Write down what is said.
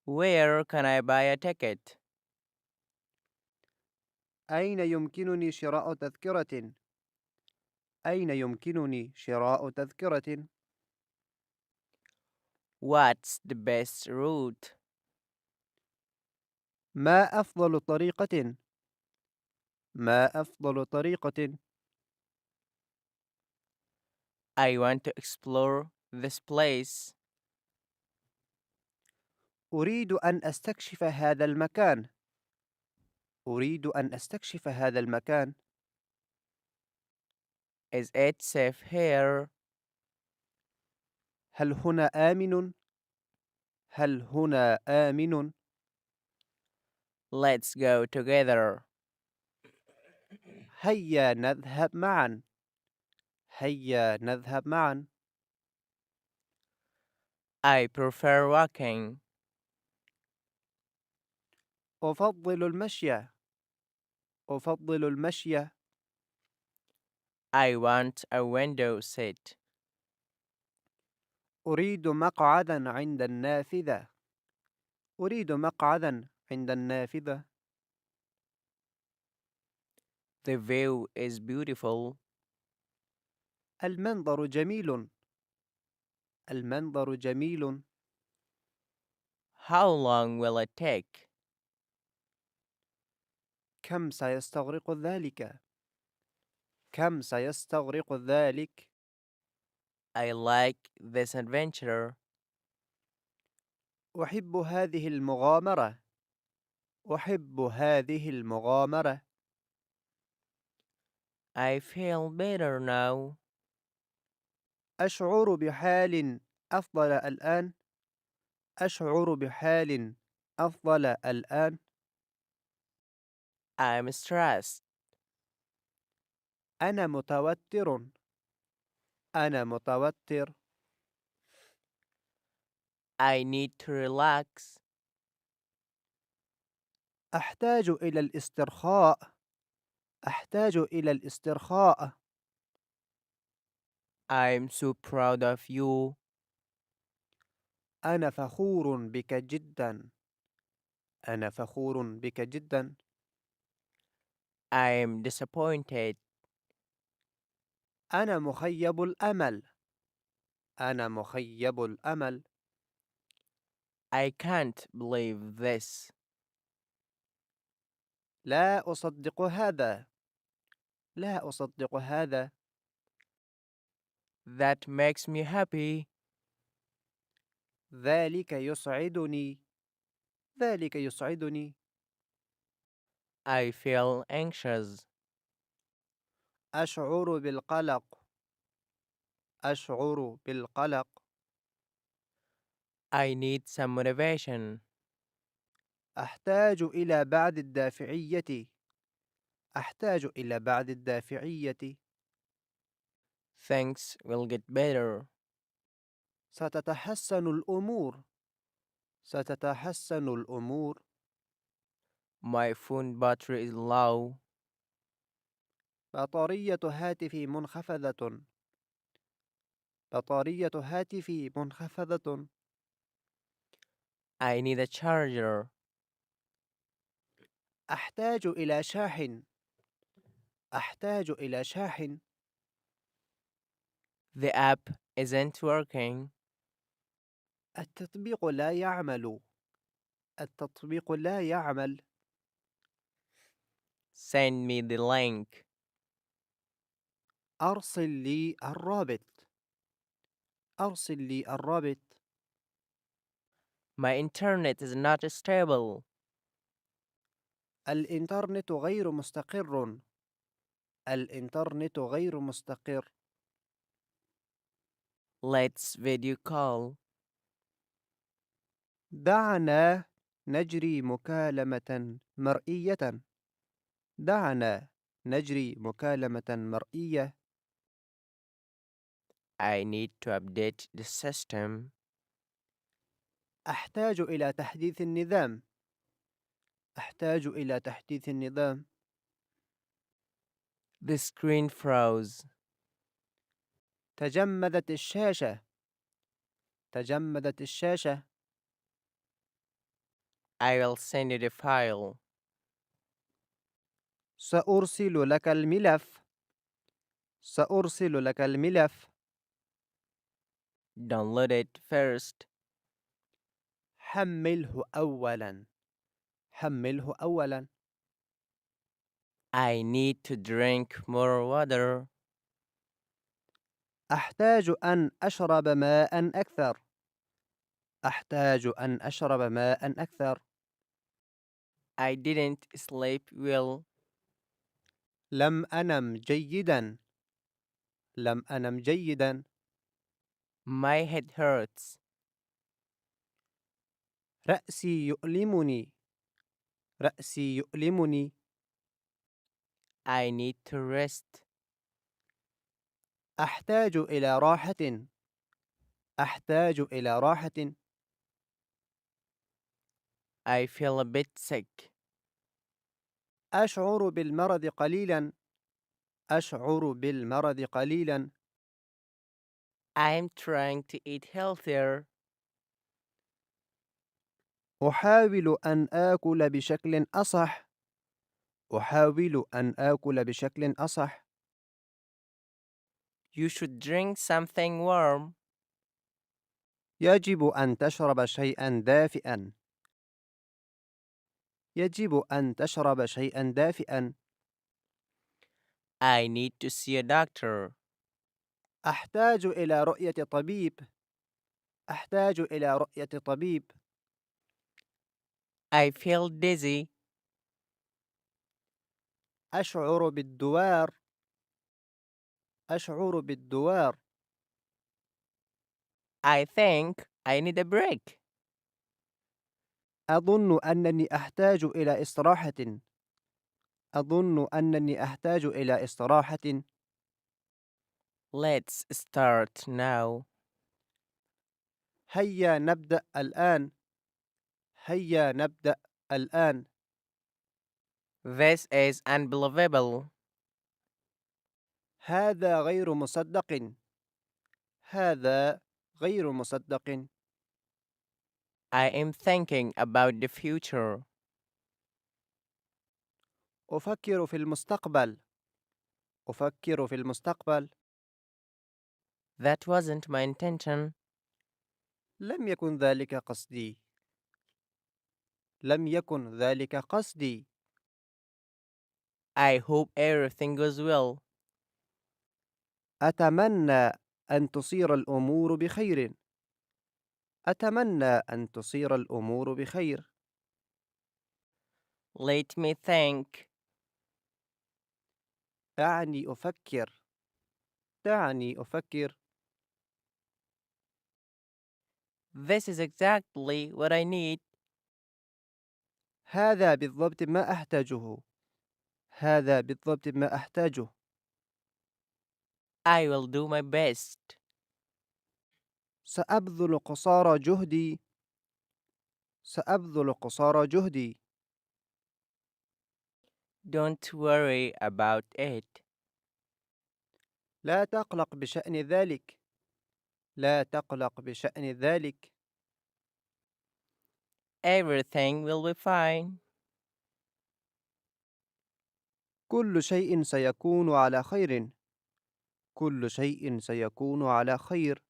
Where can I buy a ticket? أين يمكنني شراء تذكرة؟ أين يمكنني شراء تذكرة؟ What's the best route? ما أفضل طريقة؟ ما أفضل طريقة؟ I want to explore this place. أريد أن أستكشف هذا المكان. أريد أن أستكشف هذا المكان. Is it safe here? هل هنا آمن؟ هل هنا آمن؟ Let's go together. هيا نذهب معا. هيا نذهب معا. I prefer walking. أفضل المشي. أفضل المشي. I want a window seat. أريد مقعدا عند النافذة. أريد مقعدا عند النافذة. The view is beautiful. المنظر جميل. المنظر جميل. How long will it take? كم سيستغرق ذلك؟ كم سيستغرق ذلك؟ I like this adventure. أحب هذه المغامرة. أحب هذه المغامرة. I feel better now. أشعر بحال أفضل الآن. أشعر بحال أفضل الآن. I'm stressed. أنا متوتر. أنا متوتر. I need to relax. أحتاج إلى الاسترخاء. أحتاج إلى الاسترخاء. I'm so proud of you. أنا فخور بك جدا. أنا فخور بك جدا. I'm disappointed. أنا مخيب الأمل. أنا مخيب الأمل. I can't believe this. لا أصدق هذا. لا أصدق هذا. That makes me happy. ذلك يسعدني. ذلك يسعدني. I feel anxious. أشعر بالقلق. أشعر بالقلق. I need some motivation. أحتاج إلى بعض الدافعية. أحتاج إلى بعض الدافعية. Things will get better. ستتحسن الأمور. ستتحسن الأمور. My phone battery is low. بطارية هاتفي منخفضة. بطارية هاتفي منخفضة. I need a charger. أحتاج إلى شاحن. أحتاج إلى شاحن. The app isn't working. التطبيق لا يعمل. التطبيق لا يعمل. Send me the link. أرسل لي الرابط. أرسل لي الرابط. My internet is not stable. الإنترنت غير مستقر. الإنترنت غير مستقر. Let's video call. دعنا نجري مكالمة مرئية. دعنا نجري مكالمة مرئية. I need to update the system. أحتاج إلى تحديث النظام. أحتاج إلى تحديث النظام. The screen froze. تجمدت الشاشة. تجمدت الشاشة. I will send you the file. سأرسل لك الملف. سأرسل لك الملف. Download it first. حمله أولاً. حمله أولاً. I need to drink more water. أحتاج أن أشرب ماء أكثر. أحتاج أن أشرب ماء أكثر. I didn't sleep well. لم أنم جيداً. لم أنم جيداً. My head hurts. رأسي يؤلمني. رأسي يؤلمني. I need to rest. أحتاج إلى راحة. أحتاج إلى راحة. I feel a bit sick. أشعر بالمرض قليلاً. أشعر بالمرض قليلاً. I'm trying to eat healthier. أحاول أن آكل بشكل أصح. أحاول أن آكل بشكل أصح. You should drink something warm. يجب أن تشرب شيئاً دافئاً. يجب أن تشرب شيئاً دافئاً. I need to see a doctor. أحتاج إلى رؤية طبيب. أحتاج إلى رؤية طبيب. I feel dizzy. أشعر بالدوار. أشعر بالدوار. I think I need a break. أظن أنني أحتاج إلى استراحة. أظن أنني أحتاج إلى استراحة. Let's start now. هيا نبدأ الآن. هيا نبدأ الآن. This is unbelievable. هذا غير مصدق. هذا غير مصدق. I am thinking about the future. أفكر في المستقبل. أفكر في المستقبل. That wasn't my intention. لم يكن ذلك قصدي. لم يكن ذلك قصدي. I hope everything goes well. أتمنى أن تصير الأمور بخير. أتمنى أن تصير الأمور بخير. Let me think. دعني أفكر. دعني أفكر. This is exactly what I need. هذا بالضبط ما أحتاجه. هذا بالضبط ما أحتاجه. I will do my best. سأبذل قصارى جهدي. سأبذل قصارى جهدي. Don't worry about it. لا تقلق بشأن ذلك. لا تقلق بشأن ذلك. Everything will be fine. كل شيء سيكون على خير. كل شيء سيكون على خير.